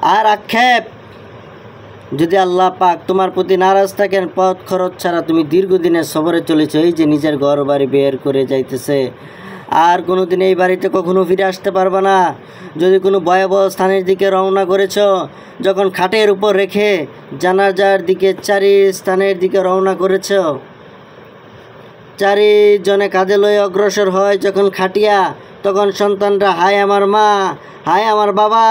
আর আক্ষেপ, যদি আল্লাহ পাক তোমার প্রতি নারাজ থাকেন, পথ খরচ ছাড়া তুমি দীর্ঘদিনের সফরে চলেছ, এই যে নিজের ঘর বাড়ি বের করে যাইতেছে, আর কোনো দিন এই বাড়িতে কখনো ফিরে আসতে পারবে না। যদি কোনো ভয়াবহ স্থানের দিকে রওনা করেছ, যখন খাটের উপর রেখে জানাজার দিকে চারি স্থানের দিকে রওনা করেছ, চারিজনে কাঁধে লয়ে অগ্রসর হয় যখন খাটিয়া, তখন সন্তানরা হায় আমার মা, হায় আমার বাবা,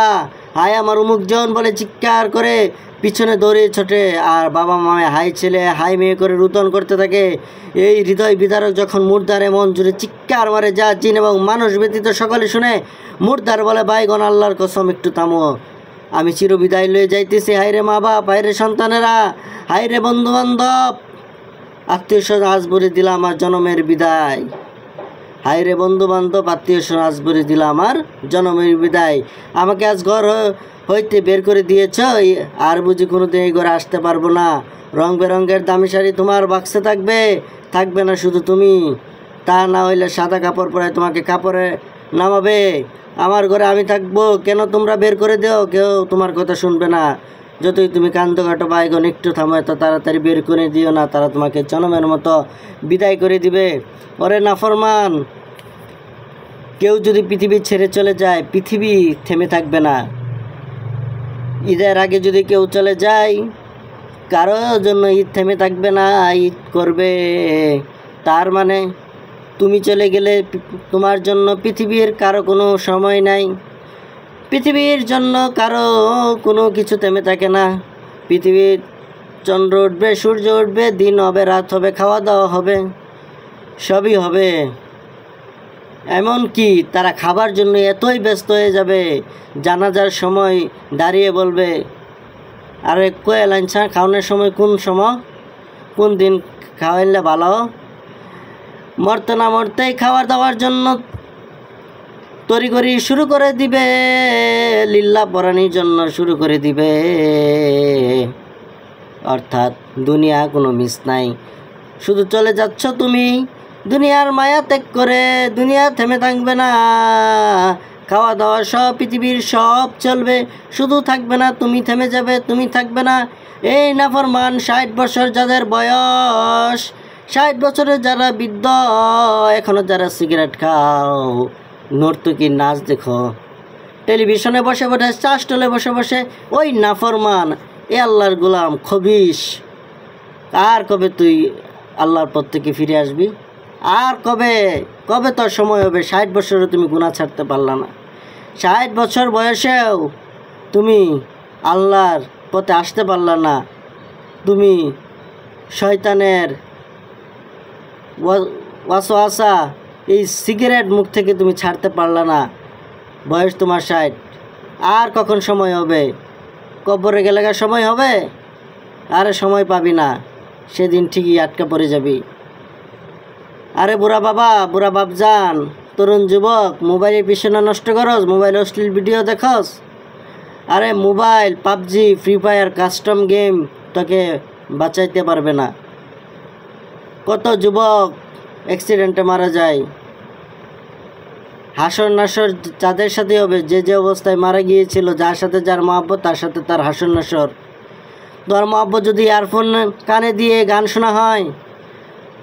হায় আমার অমুকজন বলে চিৎকার করে পিছনে দৌড়ে ছোটে, আর বাবা মায়ে হাই ছেলে হাই মেয়ে করে রুদন করতে থাকে। এই হৃদয় বিদারক যখন মুর্দারে মন জুড়ে চিৎকার মারে, যা জিন এবং মানুষ ব্যতীত সকলে শুনে, মুর্দার বলে বাইগন আল্লাহর কসম একটু থামো, আমি চিরবিদায় লয়ে যাইতেছি। হায়রে মা বাপ, হায়রে সন্তানেরা, হায়রে বন্ধু বান্ধব, আত্মীয় স্বজন আজ বলে দিলাম আমার জনমের বিদায়। হায়রে বন্ধু বান্ধব, আত্মীয় স্বজন আজ বলে দিলাম আমার জনমের বিদায়। আমাকে আজ ঘর হইতে বের করে দিয়েছ, আর বুঝি কোনোদিন এই ঘরে আসতে পারবো না। রং বেরঙের দামি শাড়ি তোমার বাক্সে থাকবে, থাকবে না শুধু তুমি, তা না হইলে সাদা কাপড় পরে তোমাকে কাপড়ে নামাবে। আমার ঘরে আমি থাকবো, কেন তোমরা বের করে দেও, কেউ তোমার কথা শুনবে না। যতই তুমি কান্দ কাটো বাইগন, একটু থামো, এত তাড়াতাড়ি বের করে দিও না, তারা তোমাকে জনমের মতো বিদায় করে দিবে। ওরে নাফরমান, কেউ যদি পৃথিবী ছেড়ে চলে যায়, পৃথিবী থেমে থাকবে না। ঈদের আগে যদি কেউ চলে যায়, কারো জন্য ঈদ থেমে থাকবে না, ঈদ করবে। তার মানে তুমি চলে গেলে তোমার জন্য পৃথিবীর কারো কোনো সময় নাই, পৃথিবীর জন্য কারো কোনো কিছু থেমে থাকে না। পৃথিবীর চন্দ্র উঠবে, সূর্য উঠবে, দিন হবে, রাত হবে, খাওয়া দাওয়া হবে, সবই হবে। এমনকি তারা খাবার জন্য এতই ব্যস্ত হয়ে যাবে, জানাজার সময় দাঁড়িয়ে বলবে, আরে কয়ে লাইনছা খাওয়ানোর সময় কোন সময়, কোন দিন খাওয়াইলে ভালো, মরতে না মরতেই খাবার দাওয়ার জন্য তড়িঘড়ি শুরু করে দিবে, লিল্লা পরানির জন্য শুরু করে দিবে। অর্থাৎ দুনিয়া কোনো মিস নাই, শুধু চলে যাচ্ছ তুমি দুনিয়ার মায়া ত্যাগ করে। দুনিয়া থেমে থাকবে না, খাওয়া দাওয়া সব পৃথিবীর সব চলবে, শুধু থাকবে না তুমি, থেমে যাবে, তুমি থাকবে না। এই নাফরমান, 60 বছর যাদের বয়স, 60 বছরের যারা বৃদ্ধ, এখনও যারা সিগারেট খাও, নর্তকীর নাচ দেখো, টেলিভিশনে বসে বসে, চাষটলে বসে বসে, ওই নাফরমান, এ আল্লাহর গোলাম খবিস, আর কবে তুই আল্লাহর পথ থেকে ফিরে আসবি? আর কবে কবে তোর সময় হবে? 60 বছরও তুমি গুনাহ ছাড়তে পারলা না, 60 বছর বয়সেও তুমি আল্লাহর পথে আসতে পারলা না, তুমি শয়তানের ওয়াসওয়াসা, এই সিগারেট মুখ থেকে তুমি ছাড়তে পারলা না। বয়স তোমার 60, আর কখন সময় হবে? কবরে গেলে সময় হবে? আরে সময় পাবি না, সেদিন ঠিকই আটকা পড়ে যাবি। আরে বুড়া বাবা, বুড়া বাপজান, তরুণ যুবক, মোবাইলের পিছনে নষ্ট করস, মোবাইল অশ্লীল ভিডিও দেখস। আরে mobile, PUBG, free fire, custom game তোকে বাঁচাইতে পারবে না। কত যুবক অ্যাক্সিডেন্টে মারা যায়। হাসর নাসর যাদের সাথে হবে, যে যে অবস্থায় মারা গিয়েছিল, যার সাথে যার মহব্বত, তার সাথে তার হাসর নাসর। তোর মহব্বত যদি ইয়ারফোন কানে দিয়ে গান শোনা হয়,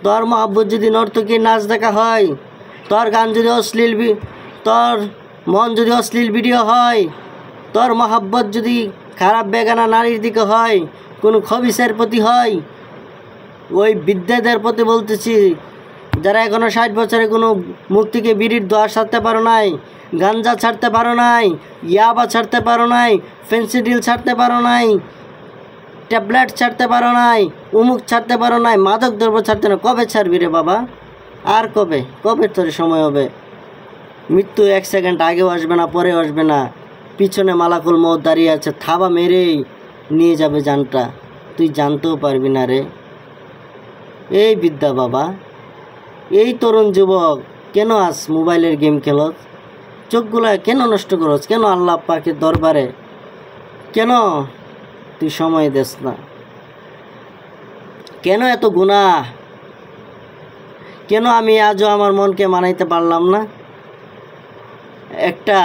তোর মহব্বত যদি নর্তকীর নাচ দেখা হয়, তোর গান যদি অশ্লীল, তোর মন যদি অশ্লীল ভিডিও হয়, তোর মহব্বত যদি খারাপ বেগানা নারীর দিকে হয়, কোনো খবিসের প্রতি হয়, ওই বিদ্যাদের প্রতি বলতেছি, যারা এখনও 60 বছরে কোনো মুখ থেকে বিড়ির দোয়া ছাড়তে পারো নাই, গাঞ্জা ছাড়তে পারো নাই, ইয়াবা ছাড়তে পারো নাই, ফেন্সিডিল ছাড়তে পারো নাই, ট্যাবলেট ছাড়তে পারো নাই, উমুক ছাড়তে পারো নাই, মাদক দ্রব্য ছাড়তে না, কবে ছাড়বি রে বাবা? আর কবে কবে তোর সময় হবে? মৃত্যু 1 সেকেন্ড আগেও আসবে না, পরেও আসবে না। পিছনে মালাকুল মউত দাঁড়িয়ে আছে, থাবা মেরেই নিয়ে যাবে জানটা, তুই জানতেও পারবি না রে। এই বিদ্যা বাবা, এই তরুণ যুবক, কেন আজ মোবাইলের গেম খেলত? চোখগুলা কেন নষ্ট করস? কেন আল্লাহ পাকের দরবারে কেন তুই সময় দেস না? কেন এত গুনাহ? কেন আমি আজও আমার মনকে মানাইতে পারলাম না? একটা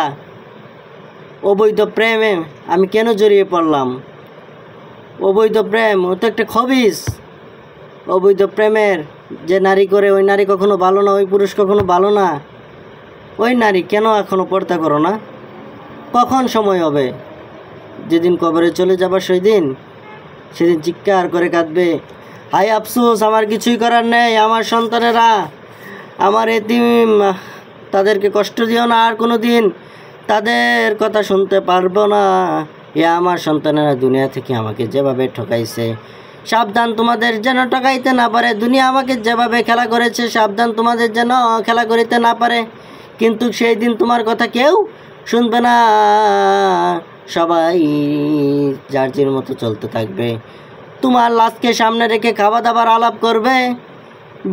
অবৈধ প্রেমে আমি কেন জড়িয়ে পড়লাম? অবৈধ প্রেম ও তো একটা খবিস। অবৈধ প্রেমের যে নারী করে ওই নারী কখনো ভালো না, ওই পুরুষ কখনো ভালো না। ওই নারী কেন এখনো পর্দা করো না? কখন সময় হবে? যেদিন কবরে চলে যাবার সেদিন চিৎকার করে কাঁদবে, হায় আফসোস, আমার কিছুই করার নেই, আমার সন্তানেরা, আমার এতিম, তাদেরকে কষ্ট দিও না, আর কোনো দিন তাদের কথা শুনতে পারবো না। আমার সন্তানেরা দুনিয়া থেকে আমাকে যেভাবে ঠকাইছে, সাবধান তোমাদের যেন ঠকাইতে না পারে। দুনিয়া আমাকে যেভাবে খেলা করেছে, সাবধান তোমাদের যেন খেলা করিতে না পারে। কিন্তু সেই দিন তোমার কথা কেউ শুনবে না, সবাই যার যার মতো চলতে থাকবে। তোমার লাশকে সামনে রেখে খাওয়া দাবার আলাপ করবে।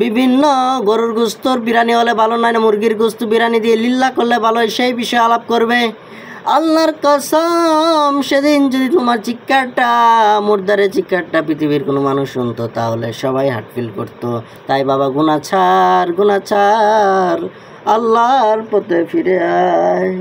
বিভিন্ন গরুর গোস্তর বিরিয়ানি হলে ভালো নয় না, মুরগির গোস্ত বিরিয়ানি দিয়ে লিল্লা করলে ভালো হয়, সেই বিষয়ে আলাপ করবে। আল্লাহর কসম, সেদিন যদি তোমার চিৎকারটা, মুর্দারের চিৎকারটা পৃথিবীর কোনো মানুষ শুনতো, তাহলে সবাই হার্ট ফিল করতো। তাই বাবা, গুনাহ ছাড়, আল্লাহর পথে ফিরে আয়।